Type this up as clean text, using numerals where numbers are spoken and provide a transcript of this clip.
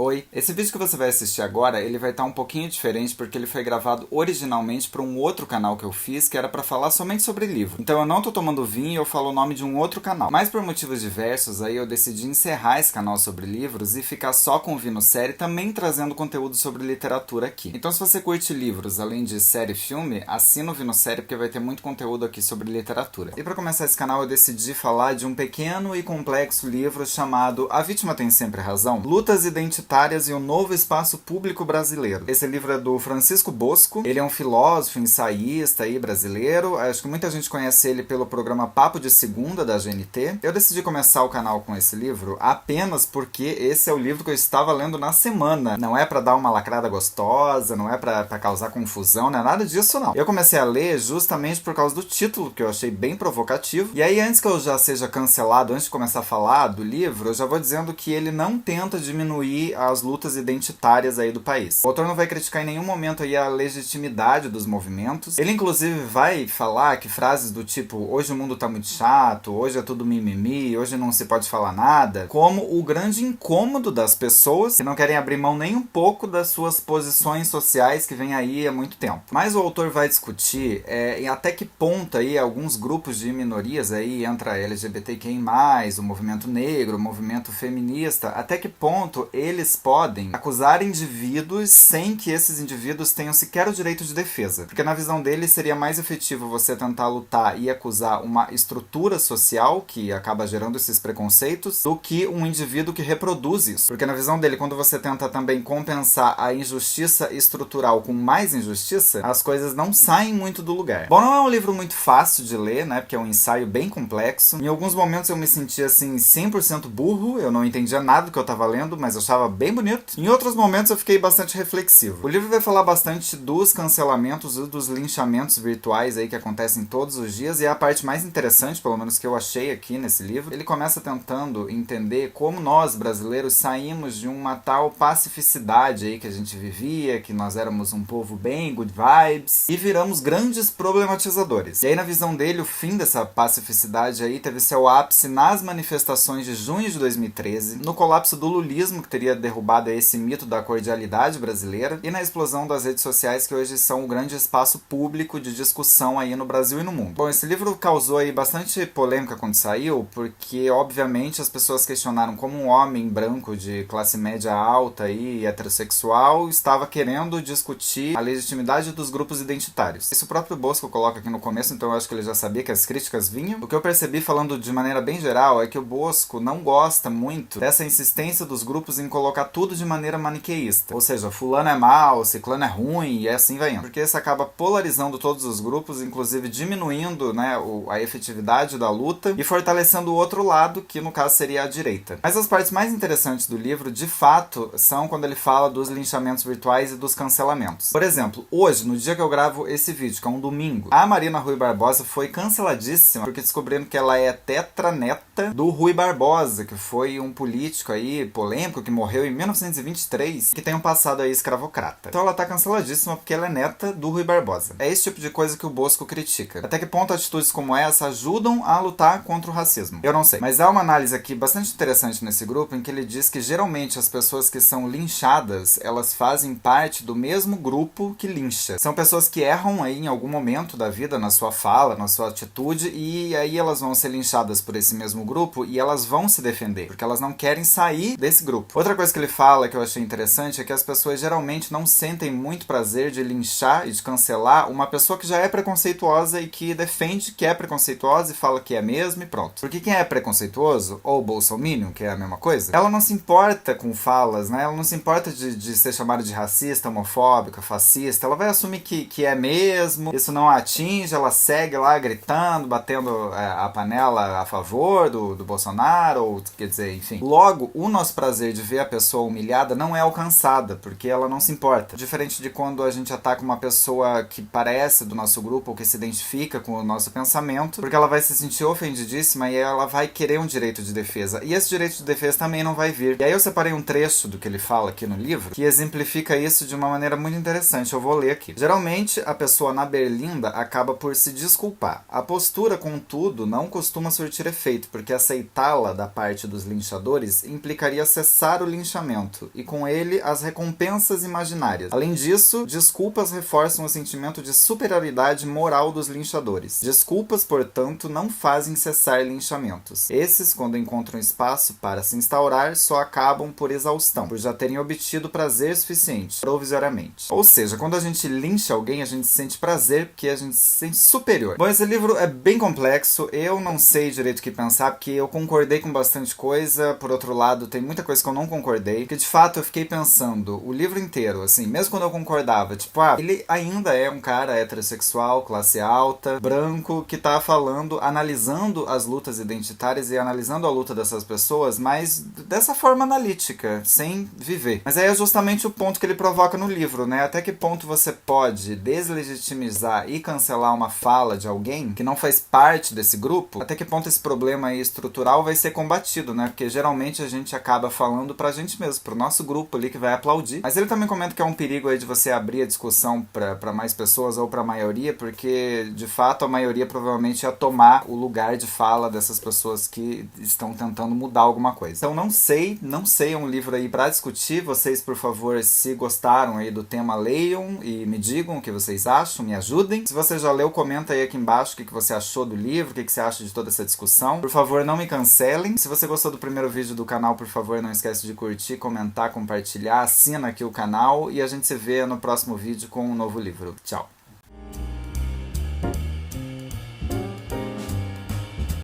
Oi, esse vídeo que você vai assistir agora, ele vai estar um pouquinho diferente porque ele foi gravado originalmente para um outro canal que eu fiz, que era para falar somente sobre livro. Então eu não tô tomando vinho e eu falo o nome de um outro canal. Mas por motivos diversos, aí eu decidi encerrar esse canal sobre livros e ficar só com o Vino Série, também trazendo conteúdo sobre literatura aqui. Então se você curte livros, além de série e filme, assina o Vino Série porque vai ter muito conteúdo aqui sobre literatura. E para começar esse canal eu decidi falar de um pequeno e complexo livro chamado A Vítima Tem Sempre Razão, Lutas Identitárias e o Novo Espaço Público Brasileiro. Esse livro é do Francisco Bosco, ele é um filósofo, ensaísta aí brasileiro, acho que muita gente conhece ele pelo programa Papo de Segunda da GNT. Eu decidi começar o canal com esse livro apenas porque esse é o livro que eu estava lendo na semana. Não é pra dar uma lacrada gostosa, não é pra causar confusão, não é nada disso não. Eu comecei a ler justamente por causa do título, que eu achei bem provocativo. E aí, antes que eu já seja cancelado, antes de começar a falar do livro, eu já vou dizendo que ele não tenta diminuir as lutas identitárias aí do país. O autor não vai criticar em nenhum momento aí a legitimidade dos movimentos. Ele inclusive vai falar que frases do tipo hoje o mundo tá muito chato, hoje é tudo mimimi, hoje não se pode falar nada, como o grande incômodo das pessoas que não querem abrir mão nem um pouco das suas posições sociais que vem aí há muito tempo. Mas o autor vai discutir em até que ponto aí alguns grupos de minorias aí, entra LGBTQI+, o movimento negro, o movimento feminista, até que ponto eles podem acusar indivíduos sem que esses indivíduos tenham sequer o direito de defesa. Porque na visão dele seria mais efetivo você tentar lutar e acusar uma estrutura social que acaba gerando esses preconceitos do que um indivíduo que reproduz isso. Porque na visão dele, quando você tenta também compensar a injustiça estrutural com mais injustiça, as coisas não saem muito do lugar. Bom, não é um livro muito fácil de ler, né? Porque é um ensaio bem complexo. Em alguns momentos eu me sentia assim 100% burro, eu não entendia nada do que eu estava lendo, mas eu achava bem bonito. Em outros momentos eu fiquei bastante reflexivo. O livro vai falar bastante dos cancelamentos e dos linchamentos virtuais aí que acontecem todos os dias, e é a parte mais interessante, pelo menos que eu achei aqui nesse livro. Ele começa tentando entender como nós, brasileiros, saímos de uma tal pacificidade aí que a gente vivia, que nós éramos um povo bem good vibes, e viramos grandes problematizadores. E aí, na visão dele, o fim dessa pacificidade aí teve seu ápice nas manifestações de junho de 2013, no colapso do lulismo, que teria derrubado esse mito da cordialidade brasileira, e na explosão das redes sociais, que hoje são um grande espaço público de discussão aí no Brasil e no mundo. Bom, esse livro causou aí bastante polêmica quando saiu, porque obviamente as pessoas questionaram como um homem branco de classe média alta e heterossexual estava querendo discutir a legitimidade dos grupos identitários. Isso o próprio Bosco coloca aqui no começo, então eu acho que ele já sabia que as críticas vinham. O que eu percebi, falando de maneira bem geral, é que o Bosco não gosta muito dessa insistência dos grupos em colocar tudo de maneira maniqueísta. Ou seja, fulano é mal, ciclano é ruim, e assim vai indo. Porque isso acaba polarizando todos os grupos, inclusive diminuindo, né, a efetividade da luta e fortalecendo o outro lado, que no caso seria a direita. Mas as partes mais interessantes do livro, de fato, são quando ele fala dos linchamentos virtuais e dos cancelamentos. Por exemplo, hoje, no dia que eu gravo esse vídeo, que é um domingo, a Marina Rui Barbosa foi canceladíssima porque descobriram que ela é tetraneta do Rui Barbosa, que foi um político aí polêmico que morreu em 1923, que tem um passado aí escravocrata. Então ela tá canceladíssima porque ela é neta do Rui Barbosa. É esse tipo de coisa que o Bosco critica. Até que ponto atitudes como essa ajudam a lutar contra o racismo? Eu não sei. Mas há uma análise aqui bastante interessante nesse grupo em que ele diz que geralmente as pessoas que são linchadas, elas fazem parte do mesmo grupo que lincha. São pessoas que erram aí em algum momento da vida, na sua fala, na sua atitude, e aí elas vão ser linchadas por esse mesmo grupo e elas vão se defender, porque elas não querem sair desse grupo. Outra coisa que ele fala que eu achei interessante é que as pessoas geralmente não sentem muito prazer de linchar e de cancelar uma pessoa que já é preconceituosa e que defende que é preconceituosa e fala que é mesmo e pronto. Porque quem é preconceituoso, ou bolsominion, que é a mesma coisa, ela não se importa com falas, né? Ela não se importa de ser chamada de racista, homofóbica, fascista. Ela vai assumir que é mesmo, isso não a atinge, ela segue lá gritando, batendo a panela a favor do Bolsonaro, ou quer dizer, enfim. Logo, o nosso prazer de ver a pessoa humilhada não é alcançada, porque ela não se importa. Diferente de quando a gente ataca uma pessoa que parece do nosso grupo ou que se identifica com o nosso pensamento, porque ela vai se sentir ofendidíssima e ela vai querer um direito de defesa. E esse direito de defesa também não vai vir. E aí eu separei um trecho do que ele fala aqui no livro, que exemplifica isso de uma maneira muito interessante. Eu vou ler aqui. Geralmente, a pessoa na berlinda acaba por se desculpar. A postura, contudo, não costuma surtir efeito, porque aceitá-la da parte dos linchadores implicaria cessar o linchamento linchamento, e com ele as recompensas imaginárias. Além disso, desculpas reforçam o sentimento de superioridade moral dos linchadores. Desculpas, portanto, não fazem cessar linchamentos. Esses, quando encontram espaço para se instaurar, só acabam por exaustão, por já terem obtido prazer suficiente, provisoriamente. Ou seja, quando a gente lincha alguém, a gente sente prazer porque a gente se sente superior. Bom, esse livro é bem complexo, eu não sei direito o que pensar, porque eu concordei com bastante coisa, por outro lado, tem muita coisa que eu não concordei, que de fato eu fiquei pensando o livro inteiro, assim, mesmo quando eu concordava, tipo, ele ainda é um cara heterossexual, classe alta, branco, que tá falando, analisando as lutas identitárias e analisando a luta dessas pessoas, mas dessa forma analítica, sem viver. Mas aí é justamente o ponto que ele provoca no livro, né? Até que ponto você pode deslegitimizar e cancelar uma fala de alguém que não faz parte desse grupo? Até que ponto esse problema aí estrutural vai ser combatido, né? Porque geralmente a gente acaba falando pra gente mesmo, pro nosso grupo ali que vai aplaudir. Mas ele também comenta que é um perigo aí de você abrir a discussão pra mais pessoas ou pra maioria, porque de fato a maioria provavelmente ia tomar o lugar de fala dessas pessoas que estão tentando mudar alguma coisa. Então não sei, é um livro aí pra discutir. Vocês, por favor, se gostaram aí do tema, leiam e me digam o que vocês acham, me ajudem. Se você já leu, comenta aí aqui embaixo o que você achou do livro, o que você acha de toda essa discussão. Por favor, não me cancelem. Se você gostou do primeiro vídeo do canal, por favor, não esquece de curtir, comentar, compartilhar, assina aqui o canal e a gente se vê no próximo vídeo com um novo livro. Tchau!